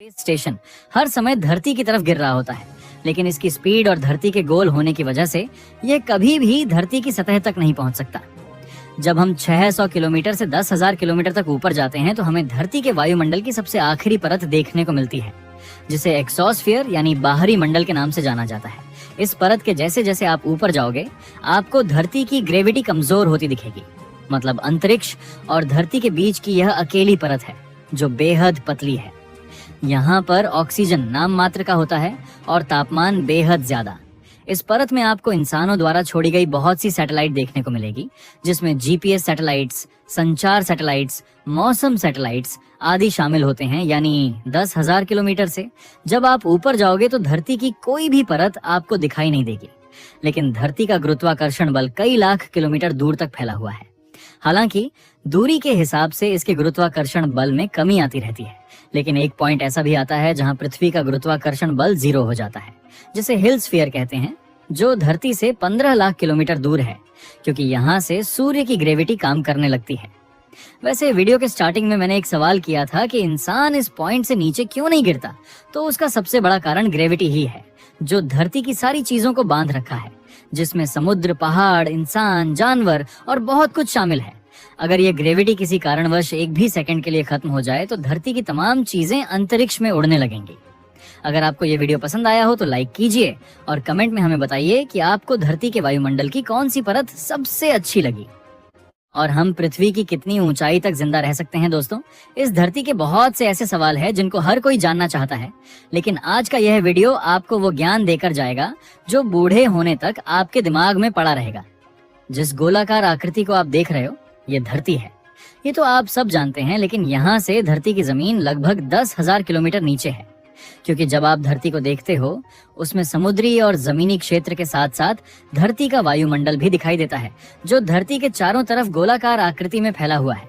Space station हर समय धरती की तरफ गिर रहा होता है, लेकिन इसकी स्पीड और धरती के गोल होने की वजह से यह कभी भी धरती की सतह तक नहीं पहुंच सकता। जब हम 600 किलोमीटर से 10,000 किलोमीटर तक ऊपर जाते हैं तो हमें धरती के वायुमंडल की सबसे आखिरी परत देखने को मिलती है, जिसे एक्सोस्फीयर यानी बाहरी मंडल के नाम से जाना जाता है। इस परत के जैसे जैसे आप ऊपर जाओगे, आपको धरती की ग्रेविटी कमजोर होती दिखेगी। मतलब अंतरिक्ष और धरती के बीच की यह अकेली परत है जो बेहद पतली है। यहाँ पर ऑक्सीजन नाम मात्र का होता है और तापमान बेहद ज्यादा। इस परत में आपको इंसानों द्वारा छोड़ी गई बहुत सी सैटेलाइट देखने को मिलेगी, जिसमें जीपीएस सैटेलाइट्स, संचार सैटेलाइट्स, मौसम सैटेलाइट्स आदि शामिल होते हैं। यानी 10,000 किलोमीटर से जब आप ऊपर जाओगे तो धरती की कोई भी परत आपको दिखाई नहीं देगी, लेकिन धरती का गुरुत्वाकर्षण बल कई लाख किलोमीटर दूर तक फैला हुआ है। हालांकि दूरी के हिसाब से इसके गुरुत्वाकर्षण बल में कमी आती रहती है, लेकिन एक पॉइंट ऐसा भी आता है जहां पृथ्वी का गुरुत्वाकर्षण बल 0 हो जाता है, जिसे हिल स्फीयर कहते हैं, जो धरती से 15 लाख किलोमीटर दूर है, क्योंकि यहाँ से सूर्य की ग्रेविटी काम करने लगती है। वैसे वीडियो के स्टार्टिंग में मैंने एक सवाल किया था कि इंसान इस पॉइंट से नीचे क्यों नहीं गिरता, तो उसका सबसे बड़ा कारण ग्रेविटी ही है, जो धरती की सारी चीजों को बांध रखा है, जिसमें समुद्र, पहाड़, इंसान, जानवर और बहुत कुछ शामिल है। अगर ये ग्रेविटी किसी कारणवश एक भी सेकंड के लिए खत्म हो जाए तो धरती की तमाम चीजें अंतरिक्ष में उड़ने लगेंगी। अगर आपको ये वीडियो पसंद आया हो तो लाइक कीजिए और कमेंट में हमें बताइए कि आपको धरती के वायुमंडल की कौन सी परत सबसे अच्छी लगी और हम पृथ्वी की कितनी ऊंचाई तक जिंदा रह सकते हैं। दोस्तों, इस धरती के बहुत से ऐसे सवाल हैं जिनको हर कोई जानना चाहता है, लेकिन आज का यह वीडियो आपको वो ज्ञान देकर जाएगा जो बूढ़े होने तक आपके दिमाग में पड़ा रहेगा। जिस गोलाकार आकृति को आप देख रहे हो, ये धरती है। ये तो आप सब जानते हैं, लेकिन यहाँ से धरती की जमीन लगभग 10,000 किलोमीटर नीचे है, क्योंकि जब आप धरती को देखते हो उसमें समुद्री और जमीनी क्षेत्र के साथ साथ धरती का वायुमंडल भी दिखाई देता है, जो धरती के चारों तरफ गोलाकार आकृति में फैला हुआ है।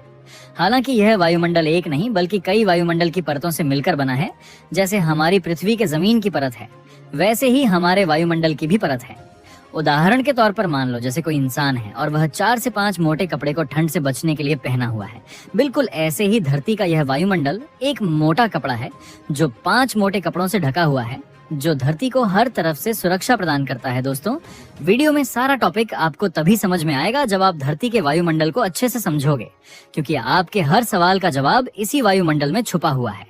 हालांकि यह वायुमंडल एक नहीं बल्कि कई वायुमंडल की परतों से मिलकर बना है। जैसे हमारी पृथ्वी के जमीन की परत है, वैसे ही हमारे वायुमंडल की भी परत है। उदाहरण के तौर पर मान लो जैसे कोई इंसान है और वह 4 से 5 मोटे कपड़े को ठंड से बचने के लिए पहना हुआ है। बिल्कुल ऐसे ही धरती का यह वायुमंडल एक मोटा कपड़ा है जो 5 मोटे कपड़ों से ढका हुआ है, जो धरती को हर तरफ से सुरक्षा प्रदान करता है। दोस्तों, वीडियो में सारा टॉपिक आपको तभी समझ में आएगा जब आप धरती के वायुमंडल को अच्छे से समझोगे, क्योंकि आपके हर सवाल का जवाब इसी वायुमंडल में छुपा हुआ है।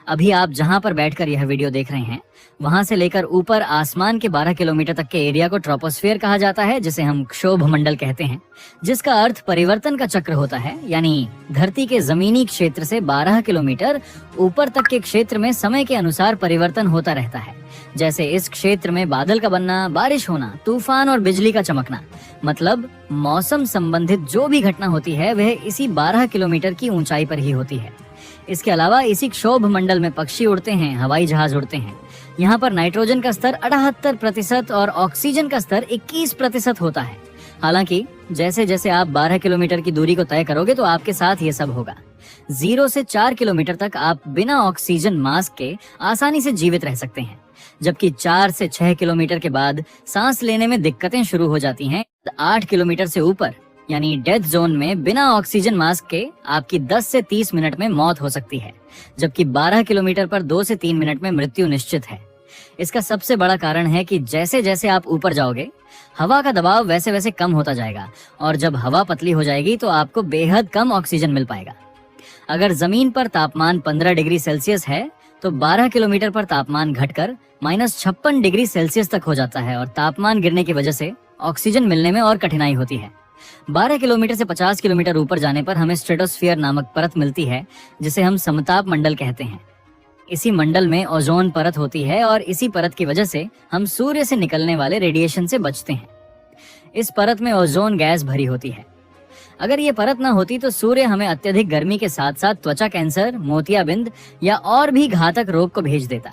अभी आप जहां पर बैठकर यह वीडियो देख रहे हैं, वहां से लेकर ऊपर आसमान के 12 किलोमीटर तक के एरिया को ट्रोपोस्फियर कहा जाता है, जिसे हम क्षोभ मंडल कहते हैं, जिसका अर्थ परिवर्तन का चक्र होता है। यानी धरती के जमीनी क्षेत्र से 12 किलोमीटर ऊपर तक के क्षेत्र में समय के अनुसार परिवर्तन होता रहता है। जैसे इस क्षेत्र में बादल का बनना, बारिश होना, तूफान और बिजली का चमकना, मतलब मौसम संबंधित जो भी घटना होती है वह इसी 12 किलोमीटर की ऊंचाई पर ही होती है। इसके अलावा इसी क्षोभ मंडल में पक्षी उड़ते हैं, हवाई जहाज उड़ते हैं। यहाँ पर नाइट्रोजन का स्तर 78% और ऑक्सीजन का स्तर 21% होता है। हालांकि जैसे जैसे आप 12 किलोमीटर की दूरी को तय करोगे तो आपके साथ ये सब होगा। 0 से 4 किलोमीटर तक आप बिना ऑक्सीजन मास्क के आसानी से जीवित रह सकते हैं, जबकि 4 से 6 किलोमीटर के बाद सांस लेने में दिक्कतें शुरू हो जाती हैं। 8 किलोमीटर से ऊपर यानी डेथ जोन में बिना ऑक्सीजन मास्क के आपकी 10 से 30 मिनट में मौत हो सकती है, जबकि 12 किलोमीटर पर 2 से 3 मिनट में मृत्यु निश्चित है। इसका सबसे बड़ा कारण है कि जैसे जैसे आप ऊपर जाओगे, हवा का दबाव वैसे वैसे कम होता जाएगा, और जब हवा पतली हो जाएगी तो आपको बेहद कम ऑक्सीजन मिल पाएगा। अगर जमीन पर तापमान 15 डिग्री सेल्सियस है तो 12 किलोमीटर पर तापमान घटकर -56 डिग्री सेल्सियस तक हो जाता है, और तापमान गिरने की वजह से ऑक्सीजन मिलने में और कठिनाई होती है। 12 किलोमीटर से 50 किलोमीटर ऊपर जाने पर हमें स्ट्रेटोस्फीयर नामक परत मिलती है, जिसे हम समताप मंडल कहते हैं। इसी मंडल में ओजोन परत होती है और इसी परत की वजह से हम सूर्य से निकलने वाले रेडिएशन से बचते हैं। इस परत में ओजोन गैस भरी होती है। अगर ये परत ना होती तो सूर्य हमें अत्यधिक गर्मी के साथ साथ त्वचा कैंसर, मोतियाबिंद या और भी घातक रोग को भेज देता।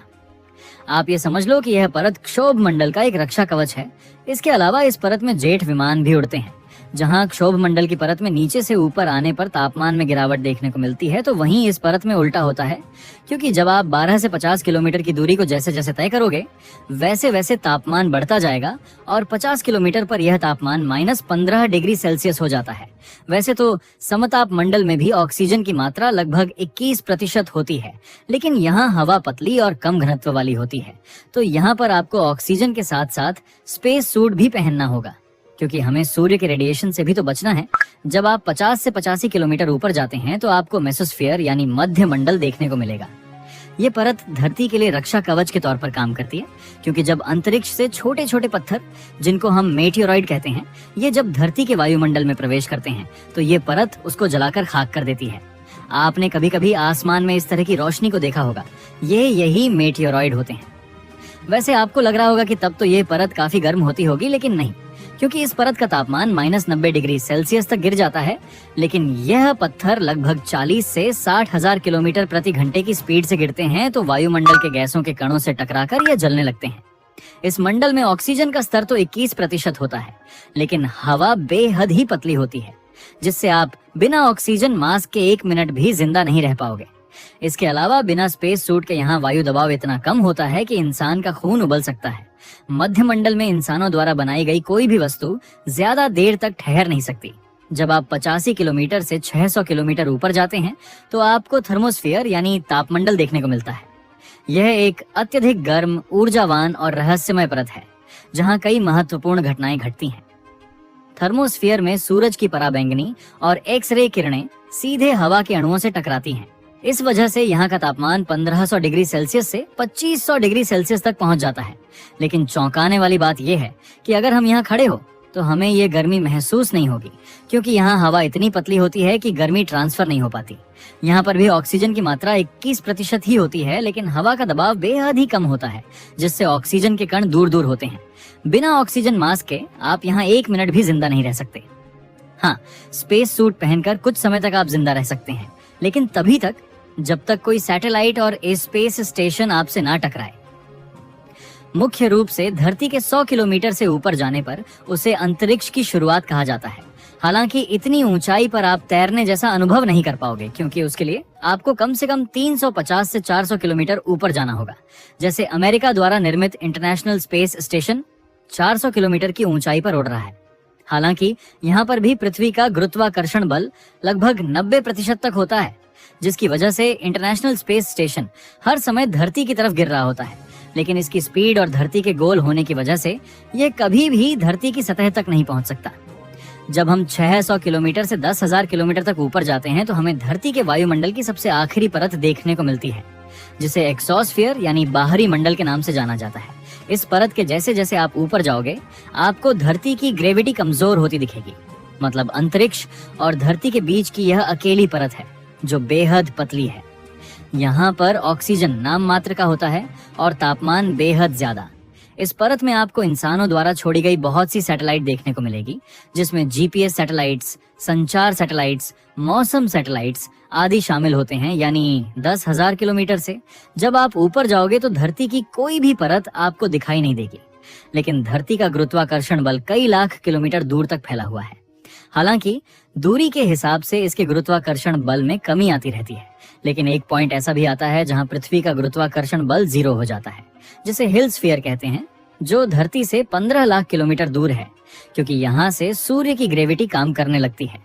आप ये समझ लो कि यह परत क्षोभ मंडल का एक रक्षा कवच है। इसके अलावा इस परत में जेट विमान भी उड़ते हैं, जहां क्षोभ मंडल की परत में नीचे से ऊपर आने पर तापमान में गिरावट देखने को मिलती है, तो वहीं इस परत में उल्टा होता है, क्योंकि जब आप 12 से 50 किलोमीटर की दूरी को जैसे जैसे तय करोगे वैसे वैसे तापमान बढ़ता जाएगा और 50 किलोमीटर पर यह तापमान -15 डिग्री सेल्सियस हो जाता है। वैसे तो समताप मंडल में भी ऑक्सीजन की मात्रा लगभग 21% होती है, लेकिन यहाँ हवा पतली और कम घनत्व वाली होती है, तो यहाँ पर आपको ऑक्सीजन के साथ साथ स्पेस सूट भी पहनना होगा, क्योंकि हमें सूर्य के रेडिएशन से भी तो बचना है। जब आप 50 से 85 किलोमीटर ऊपर जाते हैं तो आपको मेसोस्फीयर यानी मध्य मंडल देखने को मिलेगा। ये परत धरती के लिए रक्षा कवच के तौर पर काम करती है, क्योंकि जब अंतरिक्ष से छोटे छोटे पत्थर, जिनको हम मेटियोरॉइड कहते हैं, ये जब धरती के वायुमंडल में प्रवेश करते हैं तो ये परत उसको जलाकर खाक कर देती है। आपने कभी कभी आसमान में इस तरह की रोशनी को देखा होगा, यही मेटियोरॉइड होते हैं। वैसे आपको लग रहा होगा कि तब तो ये परत काफी गर्म होती होगी, लेकिन नहीं, क्योंकि इस परत का तापमान -90 डिग्री सेल्सियस तक गिर जाता है। लेकिन यह पत्थर लगभग 40 से 60 हजार किलोमीटर प्रति घंटे की स्पीड से गिरते हैं, तो वायुमंडल के गैसों के कणों से टकराकर यह जलने लगते हैं। इस मंडल में ऑक्सीजन का स्तर तो 21% होता है, लेकिन हवा बेहद ही पतली होती है, जिससे आप बिना ऑक्सीजन मास्क के 1 मिनट भी जिंदा नहीं रह पाओगे। इसके अलावा बिना स्पेस सूट के यहाँ वायु दबाव इतना कम होता है कि इंसान का खून उबल सकता है। मध्य मंडल में इंसानों द्वारा बनाई गई कोई भी वस्तु ज्यादा देर तक ठहर नहीं सकती। जब आप 85 किलोमीटर से 600 किलोमीटर ऊपर जाते हैं तो आपको थर्मोस्फीयर यानी तापमंडल देखने को मिलता है। यह एक अत्यधिक गर्म, ऊर्जावान और रहस्यमय परत है, जहाँ कई महत्वपूर्ण घटनाएं घटती हैं। थर्मोस्फीयर में सूरज की पराबैंगनी और एक्स-रे किरणें सीधे हवा के अणुओं से टकराती हैं। इस वजह से यहाँ का तापमान 1500 डिग्री सेल्सियस से 2500 डिग्री सेल्सियस तक पहुंच जाता है। लेकिन चौंकाने वाली बात यह है कि अगर हम यहाँ खड़े हो तो हमें ये गर्मी महसूस नहीं होगी, क्योंकि यहाँ हवा इतनी पतली होती है कि गर्मी ट्रांसफर नहीं हो पाती। यहाँ पर भी ऑक्सीजन की मात्रा 21% ही होती है, लेकिन हवा का दबाव बेहद ही कम होता है, जिससे ऑक्सीजन के कण दूर दूर होते हैं। बिना ऑक्सीजन मास्क के आप यहाँ 1 मिनट भी जिंदा नहीं रह सकते। हाँ, स्पेस सूट पहनकर कुछ समय तक आप जिंदा रह सकते हैं, लेकिन तभी तक जब तक कोई सैटेलाइट और स्पेस स्टेशन आपसे ना टकराए। मुख्य रूप से धरती के 100 किलोमीटर से ऊपर जाने पर उसे अंतरिक्ष की शुरुआत कहा जाता है। हालांकि इतनी ऊंचाई पर आप तैरने जैसा अनुभव नहीं कर पाओगे, क्योंकि उसके लिए आपको कम से कम 350 से 400 किलोमीटर ऊपर जाना होगा। जैसे अमेरिका द्वारा निर्मित इंटरनेशनल स्पेस स्टेशन 400 किलोमीटर की ऊंचाई पर उड़ रहा है। हालांकि यहाँ पर भी पृथ्वी का गुरुत्वाकर्षण बल लगभग 90% तक होता है, जिसकी वजह से इंटरनेशनल स्पेस स्टेशन हर समय धरती की तरफ गिर रहा होता है। लेकिन इसकी स्पीड और धरती के गोल होने की वजह से यह कभी भी धरती की सतह तक नहीं पहुंच सकता। जब हम 600 किलोमीटर से 10,000 किलोमीटर तक ऊपर जाते हैं तो हमें धरती के वायुमंडल की सबसे आखिरी परत देखने को मिलती है, जिसे एक्सोस्फीयर यानी बाहरी मंडल के नाम से जाना जाता है। इस परत के जैसे जैसे आप ऊपर जाओगे आपको धरती की ग्रेविटी कमजोर होती दिखेगी। मतलब अंतरिक्ष और धरती के बीच की यह अकेली परत है जो बेहद पतली है। यहाँ पर ऑक्सीजन नाम मात्र का होता है और तापमान बेहद ज्यादा। इस परत में आपको इंसानों द्वारा छोड़ी गई बहुत सी सैटेलाइट देखने को मिलेगी, जिसमें जीपीएस सैटेलाइट्स, संचार सैटेलाइट्स, मौसम सैटेलाइट्स आदि शामिल होते हैं। यानी 10,000 किलोमीटर से जब आप ऊपर जाओगे तो धरती की कोई भी परत आपको दिखाई नहीं देगी, लेकिन धरती का गुरुत्वाकर्षण बल कई लाख किलोमीटर दूर तक फैला हुआ है। हालांकि दूरी के हिसाब से इसके गुरुत्वाकर्षण बल में कमी आती रहती है, लेकिन एक पॉइंट ऐसा भी आता है जहां पृथ्वी का गुरुत्वाकर्षण बल 0 हो जाता है, जिसे हिल स्फीयर कहते हैं, जो धरती से 15 लाख किलोमीटर दूर है, क्योंकि यहाँ से सूर्य की ग्रेविटी काम करने लगती है।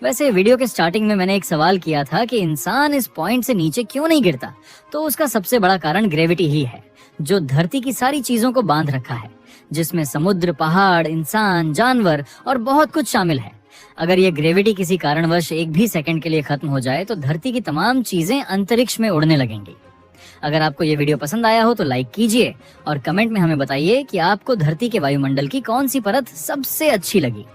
वैसे वीडियो के स्टार्टिंग में मैंने एक सवाल किया था कि इंसान इस पॉइंट से नीचे क्यों नहीं गिरता, तो उसका सबसे बड़ा कारण ग्रेविटी ही है, जो धरती की सारी चीजों को बांध रखा है, जिसमें समुद्र, पहाड़, इंसान, जानवर और बहुत कुछ शामिल है। अगर ये ग्रेविटी किसी कारणवश एक भी सेकंड के लिए खत्म हो जाए तो धरती की तमाम चीजें अंतरिक्ष में उड़ने लगेंगी। अगर आपको ये वीडियो पसंद आया हो तो लाइक कीजिए और कमेंट में हमें बताइए कि आपको धरती के वायुमंडल की कौन सी परत सबसे अच्छी लगी।